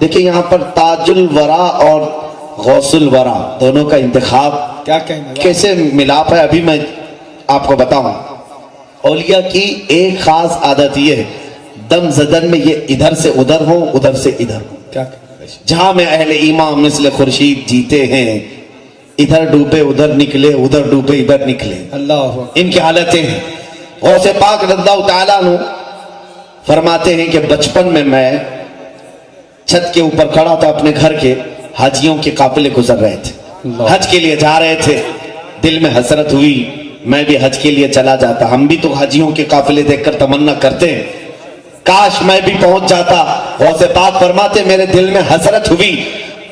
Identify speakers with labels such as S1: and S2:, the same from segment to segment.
S1: دیکھیں یہاں پر تاج الورا اور غوث الورا دونوں کا انتخاب
S2: کیا کہنا
S1: کیسے ملاپ ہے ابھی میں آپ کو بتاؤں. اولیاء کی ایک خاص عادت یہ ہے دم زدن میں یہ ادھر سے ادھر ہوں ادھر سے ادھر ہوں.
S2: کیا
S1: جہاں میں اہل ایمان مثل خورشید جیتے ہیں ادھر ڈوبے ادھر نکلے ادھر ڈوبے ادھر نکلے.
S2: اللہ
S1: ان کی حالتیں ہیں. غوث پاک رضی اللہ تعالیٰ عنہ فرماتے ہیں کہ بچپن میں چھت کے اوپر کھڑا تھا اپنے گھر کے. حاجیوں کے قافلے گزر رہے تھے حج کے لیے جا رہے تھے. دل میں حسرت ہوئی میں بھی حج کے لیے چلا جاتا. ہم بھی تو حاجیوں کے قافلے دیکھ کر تمنا کرتے ہیں کاش میں بھی پہنچ جاتا. غوث پاک فرماتے میرے دل میں حسرت ہوئی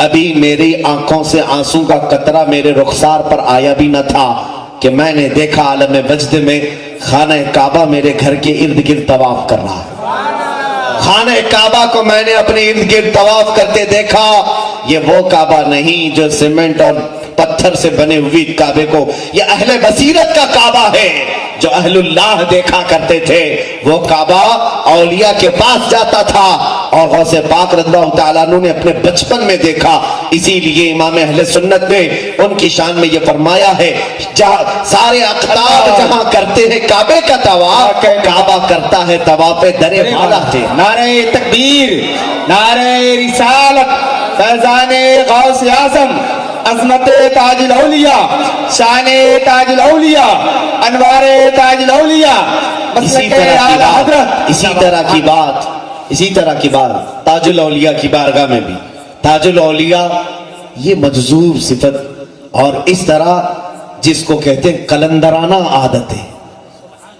S1: ابھی میری آنکھوں سے آنسو کا قطرہ میرے رخسار پر آیا بھی نہ تھا کہ میں نے دیکھا عالم وجد میں خانہ کعبہ میرے گھر کے ارد گرد طواف کر رہا ہے. خانہ کعبہ کو میں نے اپنے ارد گرد طواف کرتے دیکھا. یہ وہ کعبہ نہیں جو سیمنٹ اور پتھر سے بنے ہوئی کعبے کو یہ اہل بصیرت کا کعبہ ہے جو اہل اللہ دیکھا کرتے تھے. وہ کعبہ اولیاء کے پاس جاتا تھا اور غوث پاک رضی اللہ تعالیٰ عنہ نے اپنے بچپن میں دیکھا. اسی لیے امام اہل سنت نے ان کی شان میں یہ فرمایا ہے جہاں سارے اقطاب جہاں کرتے ہیں کعبے کا طواف کعبہ کرتا ہے طواف در بالا سے.
S2: نعرہ تکبیر نعرہ رسالت فیضان غوث اعظم عظمت تاج الاولیاء شان تاج الاولیاء انوار تاج الاولیاء
S1: اسی طرح کی بات تاج الاولیاء کی بارگاہ میں بھی تاج الاولیاء یہ مجذوب صفت اور اس طرح جس کو کہتے ہیں قلندرانہ عادتیں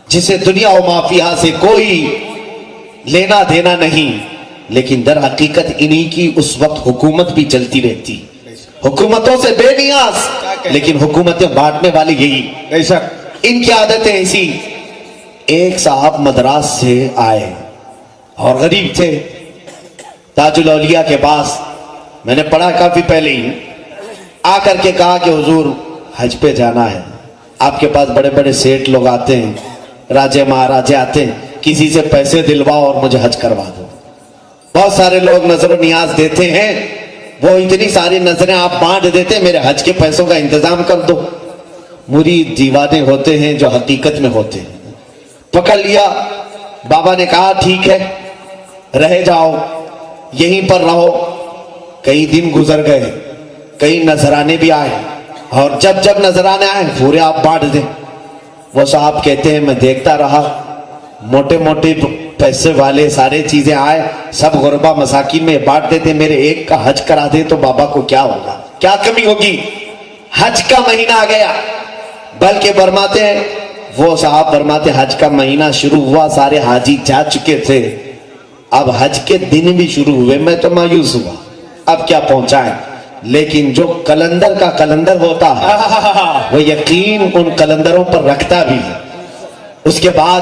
S1: جسے دنیا و مافیہ سے کوئی لینا دینا نہیں لیکن در حقیقت انہی کی اس وقت حکومت بھی چلتی رہتی. حکومتوں سے بے نیاز لیکن حکومتیں بانٹنے والے یہی.
S2: بے شک
S1: ان کی عادتیں ایسی. ایک صاحب مدراس سے آئے اور غریب تھے تاج الاولیاء کے پاس. میں نے پڑھا کافی پہلے ہی. آ کر کے کہا کہ حضور حج پہ جانا ہے. آپ کے پاس بڑے بڑے سیٹ لوگ آتے ہیں راجے مہاراجے آتے ہیں کسی سے پیسے دلواؤ اور مجھے حج کروا دو. بہت سارے لوگ نظر و نیاز دیتے ہیں وہ اتنی ساری نظریں آپ بانٹ دیتے میرے حج کے پیسوں کا انتظام کر دو. مرید دیوانے ہوتے ہیں جو حقیقت میں ہوتے ہیں. پکڑ لیا. بابا نے کہا ٹھیک ہے رہ جاؤ یہیں پر رہو. کئی دن گزر گئے کئی نذرانے بھی آئے اور جب نذرانے آئے پورے آپ بانٹ دیں. وہ صاحب کہتے ہیں میں دیکھتا رہا موٹے موٹے پیسے والے سارے چیزیں آئے سب غربا مساکین میں بانٹ دیتے. میرے ایک کا حج کرا دے تو بابا کو کیا ہوگا کیا کمی ہوگی. حج کا مہینہ آ گیا بلکہ فرماتے ہیں وہ صاحب فرماتے حج کا مہینہ شروع ہوا سارے حاجی جا چکے تھے. اب حج کے دن بھی شروع ہوئے میں تو مایوس ہوا اب کیا پہنچائیں. لیکن جو کلندر کا کلندر ہوتا ہے وہ یقین ان کلندروں پر رکھتا بھی ہے. اس کے بعد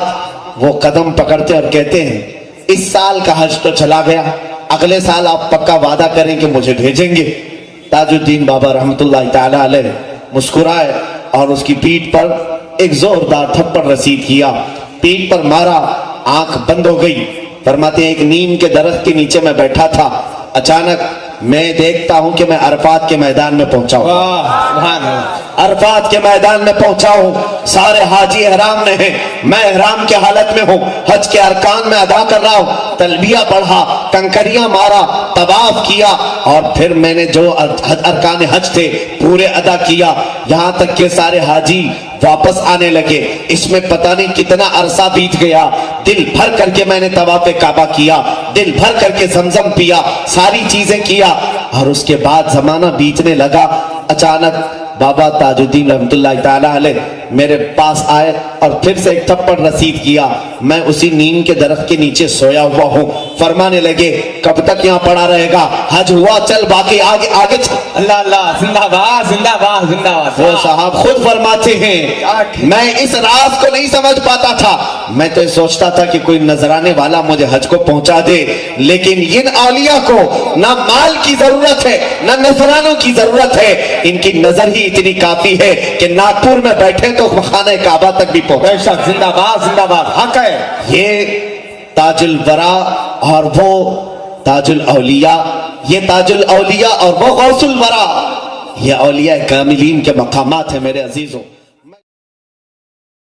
S1: وہ قدم پکڑتے اور کہتے ہیں اس سال کا حج تو چلا گیا اگلے سال آپ پکا وعدہ کریں کہ مجھے بھیجیں گے. تاج الدین بابا رحمت اللہ تعالی علیہ مسکرائے اور اس کی پیٹھ پر ایک زوردار تھپڑ رسید کیا. پیٹھ پر مارا آنکھ بند ہو گئی. فرماتے ہیں ایک نیم کے درخت کے نیچے میں بیٹھا تھا اچانک میں دیکھتا ہوں کہ میں عرفات کے میدان میں پہنچا ہوں. عرفات کے میدان میں پہنچا ہوں سارے حاجی احرام میں ہیں میں احرام کے حالت میں ہوں. حج کے ارکان میں ادا کر رہا ہوں تلبیہ پڑھا کنکریاں مارا طواف کیا اور پھر میں نے جو ارکان حج تھے پورے ادا کیا. یہاں تک کہ سارے حاجی واپس آنے لگے. اس میں پتہ نہیں کتنا عرصہ بیت گیا. دل بھر کر کے میں نے طواف کعبہ کیا دل بھر کر کے زمزم پیا ساری چیزیں کیا اور اس کے بعد زمانہ بیتنے لگا. اچانک بابا تاج الدین رحمت اللہ تعالی علیہ میرے پاس آئے اور پھر سے ایک تھپڑ رسید کیا. میں اسی نیم کے درخت کے نیچے سویا ہوا ہوں. فرمانے لگے کب تک یہاں پڑا رہے گا حج ہوا چل باقی آگے آگے چل.
S2: اللہ اللہ زندہ باد زندہ باد زندہ باد.
S1: وہ صاحب خود فرماتے ہیں میں اس راز کو نہیں سمجھ پاتا تھا. میں تو سوچتا تھا کہ کوئی نذرانے والا مجھے حج کو پہنچا دے لیکن ان اولیاء کو نہ مال کی ضرورت ہے نہ نذرانوں کی ضرورت ہے. ان کی نظر ہی اتنی کافی ہے کہ ناگپور میں بیٹھے تو خانہ کعبہ تک بھی پہنچے.
S2: زندہ باد حق ہے.
S1: یہ تاج الورا اور وہ تاج الاولیاء، یہ تاج الاولیاء اور وہ غوث الورا، یہ اولیاء کاملین کے مقامات ہیں میرے عزیزوں.